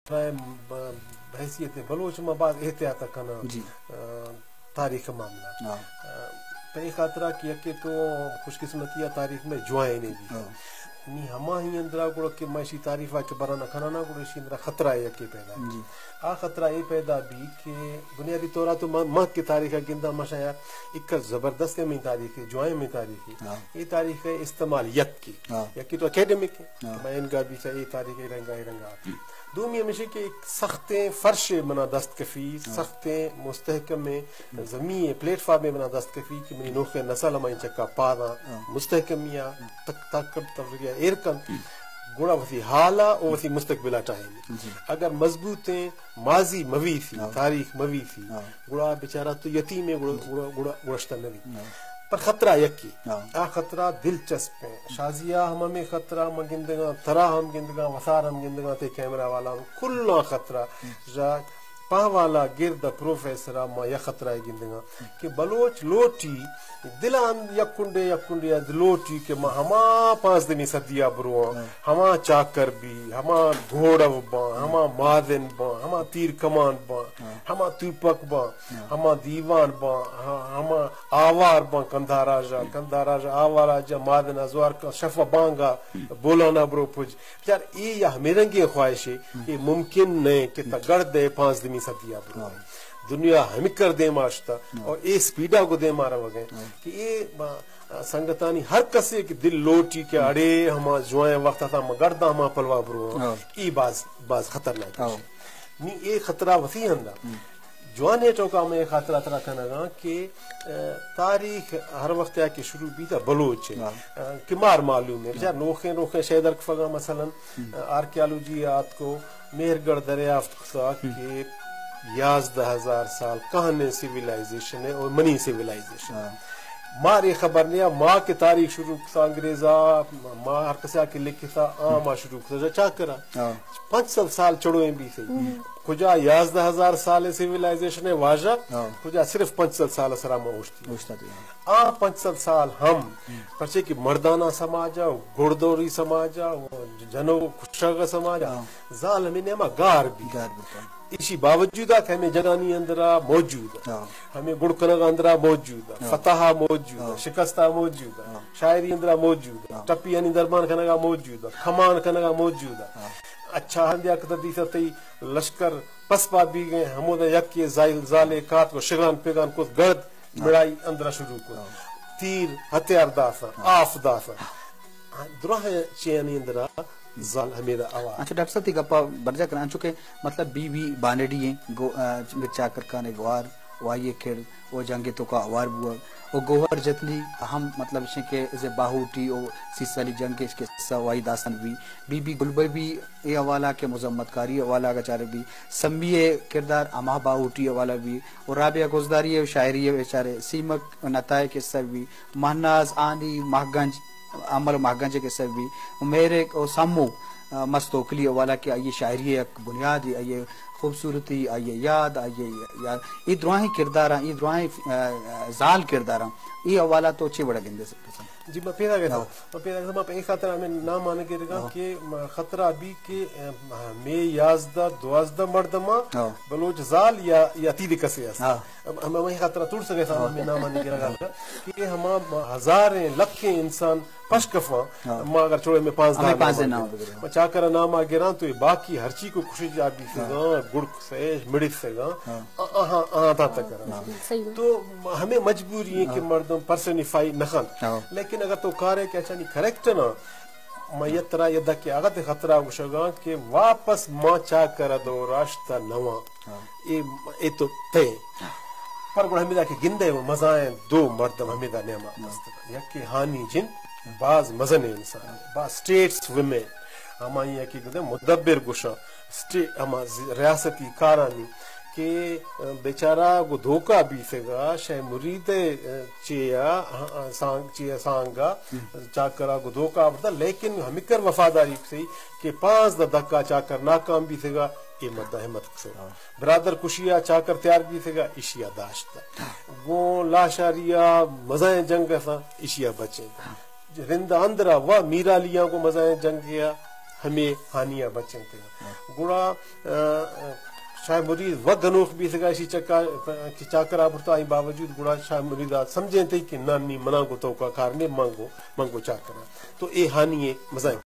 بحیثیت بلوچ میں بعض احتیاط کرنا تاریخ معاملہ پہ خاطرہ کیا کہ تو خوش قسمتی تاریخ میں جوائیں نہیں بھی نی ہما ہی اندرا گڑ کہ معاشی تاریخ کے برانا کھنانا گڑ اسی اندرا خطرہ ہے کہ پیدا آ خطرہ یہ پیدا بھی کہ بنیادی طور تو ماں کی تاریخ گندا مشایا ایک زبردست میں تاریخ ہے جوائیں میں تاریخ ہے یہ تاریخ ہے استعمال یکی تو اکیڈمک ہے میں ان کا بھی یہ تاریخ رنگا دومی ہمیشہ کہ ایک سخت فرش بنا دستکفی سخت مستحکم زمین پلیٹ فارم میں بنا دستکفی کہ منی نوخ نسل ہمیں چکا پادا مستحکمیا تفریہ ایرکن گوڑا وسی حالا اور وسی مستقبلہ چاہیں اگر مضبوط ہیں ماضی موی تھی تاریخ موی تھی گوڑا بیچارہ تو یتیم ہے گوڑشتہ نوی پر خطرہ یکی آ خطرہ دلچسپ ہے شازیہ ہمیں خطرہ ہم گندگاں ترا ہم گندگاں وسار ہم گندگاں تے کیمرہ والا کلا خطرہ جا پا والا گرد پروفیسرہ ما یا خطرہ گندگاں کہ بلوچ لوٹی دلان یکنڈے لوٹی کہ ما ہما 5 صدیہ بروان ہما چاکر بھی ہما گھوڑو بان ہما مادن بان ہما تیر کمان بان ہما توپک بان ہما دیوان بان ہما آوار بان کندھاراجا آوارا مادن ازوار کا شفا بانگا بولانا برو پج یار یہ یا ہمیں رنگی خواہش ہے یہ ممکن نہیں کہ تگرد دے 5 صدیہ برو دنیا ہمیں کر دے ماشتا اور اے سپیڈا کو دے مارا وگئے کہ یہ سنگتانی ہر کسے کہ دل لوٹی کہ اڑے ہما جوائیں وقت تھا مگردہ ہما پلوا برو ای باز خطرناک نی اے خطرہ وسیع اندہ جوانے چوکا میں خاطرہ ترہ کنگا کہ تاریخ ہر وقت ہے کہ شروع بھی تھا بلوچ ہے کمار معلوم ہے بچار نوخے شیدر کفگا مثلا آرکیالوجیات کو مہرگڑھ دریافت کتا کہ 11,000 سال کہانے سیویلائزیشن ہے اور منی سیویلائزیشن ماری خبر نہیں ہے ماں کی تاریخ شروع کتا انگریزا ماں ہر کسا کی لکھتا ماں شروع کتا جا چاک کرا 500 سال چڑویں بھی تھی کجا 11,000 سال سیویلائزیشن ہے واجہ کجا صرف 500 سال سرامہ اوشتی 500 سال ہم پرچے کی مردانہ سماجا گھڑدوری سماجا جنو کشاگا سماجا ظالمین ہما گار بھی اسی باوجود کہ ہمیں جگانی اندرا موجود ہے ہمیں گڑکنگ اندرا موجود ہے فتح موجود ہے شکستہ موجود ہے شاعری اندرا موجود ہے ٹپی یعنی درمان کنگا موجود ہے کھمان کنگا موجود ہے اچھا ہندیا کتدی تی لشکر پسپا بھی گئے ہمودہ یکی زالے کات کو شگان پیگان کو گرد مڑائی اندرا شروع کو تیر ہتھیار داسا آف داسا دراہ چینی اندرا زال ہمیرا آواز اچھا ڈاکٹر صاحب تی گپا برجا کران چکے مطلب بی بانڈی ہیں چاکر کانے گوار وائیے کھڑ وہ جنگے تو کا اوار بوا وہ گوہر جتنی ہم مطلب اسے کہ اسے باہوٹی او سیسالی جنگ کے اس کے سوائی داستان بی گلبے بھی یہ حوالہ کے مذمت کاری حوالہ کا چارے بھی سمیے کردار اما باہوٹی حوالہ بھی اور رابعہ گزداری شاعری بیچارے سیمک نتائے کے سب بھی مہناز آنی مہگنج عمل مہگنج کے سب بھی میرے سامو مستوکلی حوالہ کہ آئیے شاعری ایک بنیاد آئیے خوبصورتی آئیے یاد آئیے یہ دعائیں کردار یہ دعائیں زال کردار یہ حوالہ تو اچھے بڑا گندے سے جی میں پیدا گیا تھا میں پہ ایک خطرہ ہمیں نام آنے کے رگا کہ خطرہ ابھی کہ میں 11 مردمہ بلوچ زال یا تیدی کسی ہے ہمیں وہی خطرہ توڑ سکے تھا ہمیں نام آنے کے رگا کہ ہم ہزاریں لکھیں انسان پشکفاں ماں اگر چھوڑے میں 5 نام چاکر نام آگران تو یہ باقی ہر چیز کو خوشی جابی سے گاں گڑک سے مڑک سے گاں آتا تک کران تو ہمیں مجبوری ہے کہ مردم پرسنیفائی نخن لیکن اگر تو کار ہے کہ اچھا نہیں کریکٹ نا میترا یدہ کی آغت خطرہ گوشگاں کہ واپس ماں چاکر دو راشتہ نواں یہ تو تے پر گوڑا ہمیدہ کہ گندے و مزائیں دو مردم ہمیدہ نیمہ مستقل یکی ہانی جن بعض مزن انسان بعض سٹیٹس ویمن ہما یہ کہ مدبر گوشا ہما ریاستی کارانی کہ بیچارہ کو دھوکہ بھی سگا شہ مرید چیا سانگا چاکرہ کو دھوکہ بتا لیکن ہمیں کر وفاداری سے کہ 5 دھکا چاکر ناکام بھی سگا یہ مردہ ہمت سے برادر کشیا چاکر تیار بھی سگا اشیا داشتا گو لاشاریا مزائیں جنگ تھا اشیا بچے رندہ اندرہ وہ میرا لیاں کو مزائیں جنگ کیا ہمیں ہانیاں بچیں تھے گڑا شاید مریض وقت گنوخ بھی سکا اسی چاکر آبرتا آئی باوجود گڑا شاید مریض سمجھیں تھے کہ نانی منا کو تو کا کارنے مانگو چاکر تو اے ہانی مزاح